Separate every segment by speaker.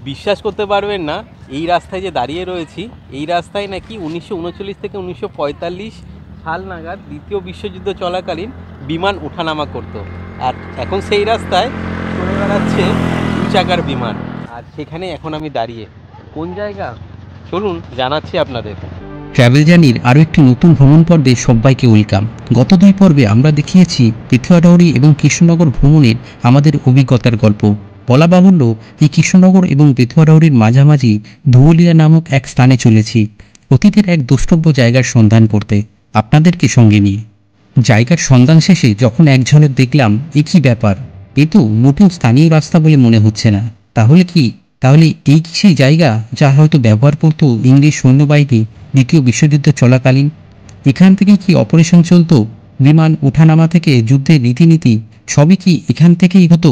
Speaker 1: বিশ্বাস করতে পারবেন না, এই রাস্তায় যে দাঁড়িয়ে রয়েছি, এই রাস্তায় নাকি 1939 থেকে 1945 সাল নাগাদ দ্বিতীয় বিশ্বযুদ্ধ চলাকালীন বিমান ওঠানামা করতো। আর এখন সেই রাস্তায় চলে বেড়াচ্ছে 2 চাকার বিমান। আর সেখানে এখন আমি দাঁড়িয়ে, কোন জায়গা চলুন জানাচ্ছি আপনাদের।
Speaker 2: ট্রাভেল জার্নির আরও একটি নতুন ভ্রমণ পর্বে সবাইকে ওয়েলকাম। গত 2 পর্বে আমরা দেখিয়েছি পেথুয়াডাউরি এবং কৃষ্ণনগর ভ্রমণের আমাদের অভিজ্ঞতার গল্প। বলা বাহুল্য, এই কৃষ্ণনগর এবং পেথুয়াডাউরির মাঝামাঝি ধুবুলিয়া নামক এক স্থানে চলেছি অতীতের এক দ্রষ্টব্য জায়গার সন্ধান করতে, আপনাদেরকে সঙ্গে নিয়ে। জায়গার সন্ধান শেষে যখন এক ঝলক দেখলাম, এ কী ব্যাপার, এ তো মোটেও স্থানীয় রাস্তা বলে মনে হচ্ছে না। তাহলে এই কি সেই জায়গা যা হয়তো ব্যবহার করত ইংরেজ সৈন্যবাহিনী দ্বিতীয় বিশ্বযুদ্ধ চলাকালীন? এখান থেকে কি অপারেশন চলতো? বিমান ওঠানামা থেকে যুদ্ধের রীতিনীতি সবই কি এখান থেকেই হতো?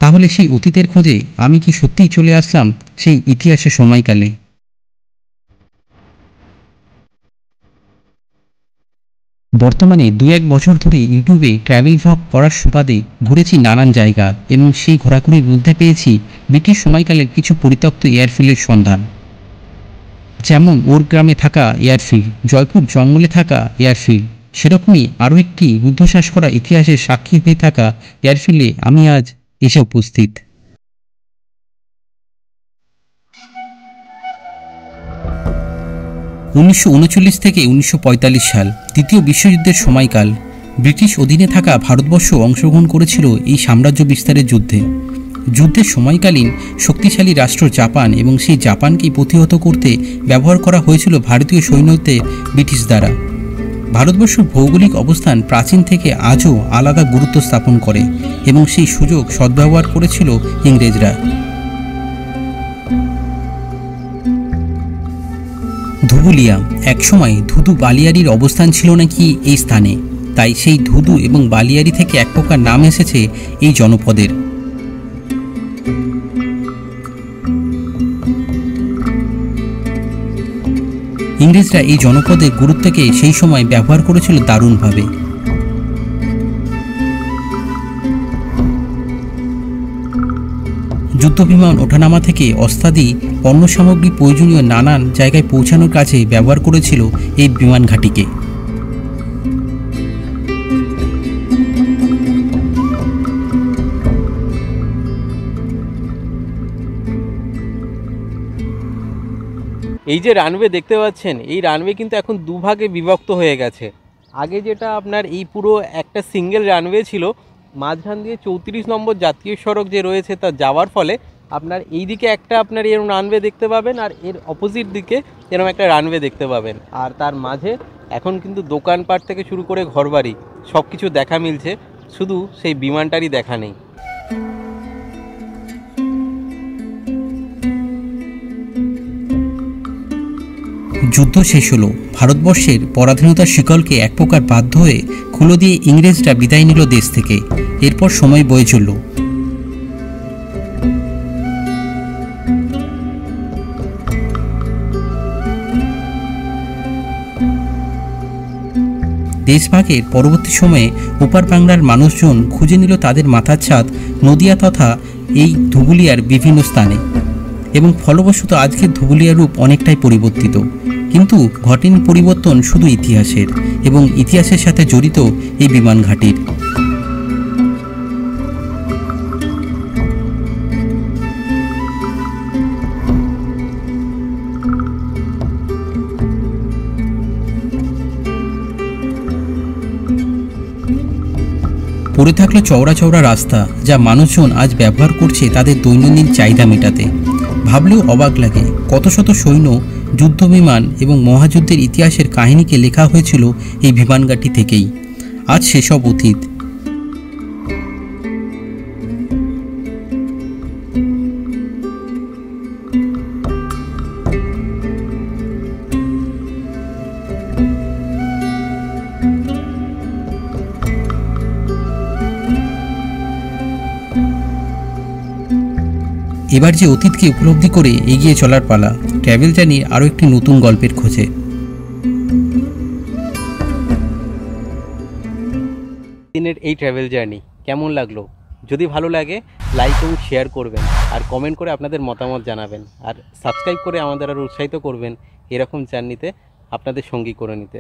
Speaker 2: তাহলে সেই অতীতের খোঁজে আমি কি সত্যিই চলে আসলাম সেই ইতিহাসের সময়কালে? বর্তমানে 2-1 বছর ধরে ইউটিউবে ট্র্যাভেল ভ্লগ করার সুবাদে ঘুরেছি নানান জায়গা এবং সেই ঘোরাঘুরির মধ্যে পেয়েছি ব্রিটিশ সময়কালের কিছু পরিত্যক্ত এয়ারফিল্ডের সন্ধান। যেমন ওরগ্রামে থাকা এয়ারফিল্ড, জয়পুর জঙ্গলে থাকা এয়ারফিল্ড, সেরকমই আরও একটি রুদ্ধশ্বাস করা ইতিহাসের সাক্ষী হয়ে থাকা এয়ারফিল্ডে আমি আজ এসে উপস্থিত। 1939 থেকে 1945 সাল দ্বিতীয় বিশ্বযুদ্ধের সময়কাল। ব্রিটিশ অধীনে থাকা ভারতবর্ষ অংশগ্রহণ করেছিল এই সাম্রাজ্য বিস্তারের যুদ্ধে। যুদ্ধের সময়কালীন শক্তিশালী রাষ্ট্র জাপান এবং সেই জাপানকেই প্রতিহত করতে ব্যবহার করা হয়েছিল ভারতীয় সৈন্যদের ব্রিটিশ দ্বারা। ভারতবর্ষের ভৌগোলিক অবস্থান প্রাচীন থেকে আজও আলাদা গুরুত্ব স্থাপন করে এবং সেই সুযোগ সদ্ব্যবহার করেছিল ইংরেজরা। ধুবুলিয়া একসময় ধুধু বালিয়াড়ির অবস্থান ছিল নাকি এই স্থানে, তাই সেই ধুধু এবং বালিয়াড়ি থেকে এক প্রকার নাম এসেছে এই জনপদের। ইংরেজরা এই জনপদের গুরুত্বকে সেই সময় ব্যবহার করেছিল দারুণভাবে। যুদ্ধবিমান ওঠানামা থেকে অস্ত্রাদি পণ্য সামগ্রী প্রয়োজনীয় নানান জায়গায় পৌঁছানোর কাছে ব্যবহার করেছিল এই বিমান ঘাঁটিকে।
Speaker 1: এই যে রানওয়ে দেখতে পাচ্ছেন, এই রানওয়ে কিন্তু এখন দুভাগে বিভক্ত হয়ে গেছে। আগে যেটা আপনার এই পুরো একটা সিঙ্গেল রানওয়ে ছিল, মাঝখান দিয়ে 34 নম্বর জাতীয় সড়ক যে রয়েছে তা যাওয়ার ফলে আপনার এই দিকে একটা আপনার এরকম রানওয়ে দেখতে পাবেন, আর এর অপোজিট দিকে এরকম একটা রানওয়ে দেখতে পাবেন। আর তার মাঝে এখন কিন্তু দোকানপাট থেকে শুরু করে ঘরবাড়ি সব কিছু দেখা মিলছে, শুধু সেই বিমানটারই দেখা নেই।
Speaker 2: যুদ্ধ শেষ হলো। ভারতবর্ষের পরাধীনতার শিকলকে এক প্রকার বাধ্য হয়ে খুলে দিয়ে ইংরেজরা বিদায় নিল দেশ থেকে। এরপর সময় বয়ে চলল। দেশভাগের পরবর্তী সময়ে ওপার বাংলার মানুষজন খুঁজে নিল তাদের মাথার ছাদ নদিয়া তথা এই ধুবুলিয়ার বিভিন্ন স্থানে, এবং ফলবশত আজকের ধুবুলিয়ার রূপ অনেকটাই পরিবর্তিত। কিন্তু ঘটেনি পরিবর্তন শুধু ইতিহাসের, এবং ইতিহাসের সাথে জড়িত এই বিমান ঘাঁটির। পড়ে থাকলো চওড়া চওড়া রাস্তা, যা মানুষজন আজ ব্যবহার করছে তাদের দৈনন্দিন চাহিদা মেটাতে। ভাবলেও অবাক লাগে, কত শত সৈন্য, যুদ্ধবিমান এবং মহাযুদ্ধের ইতিহাসের কাহিনীকে লেখা হয়েছিল এই বিমানঘাঁটি থেকেই। আজ সেসব অতীত। এবার যে অতীতকে উপলব্ধি করে এগিয়ে চলার পালা। ট্র্যাভেল জার্নির আরও একটি নতুন গল্পের খোঁজে।
Speaker 1: দিনের এই ট্র্যাভেল জার্নি কেমন লাগলো যদি ভালো লাগে লাইক এবং শেয়ার করবেন, আর কমেন্ট করে আপনাদের মতামত জানাবেন, আর সাবস্ক্রাইব করে আমাদের আর উৎসাহিত করবেন এরকম জার্নিতে আপনাদের সঙ্গী করে নিতে।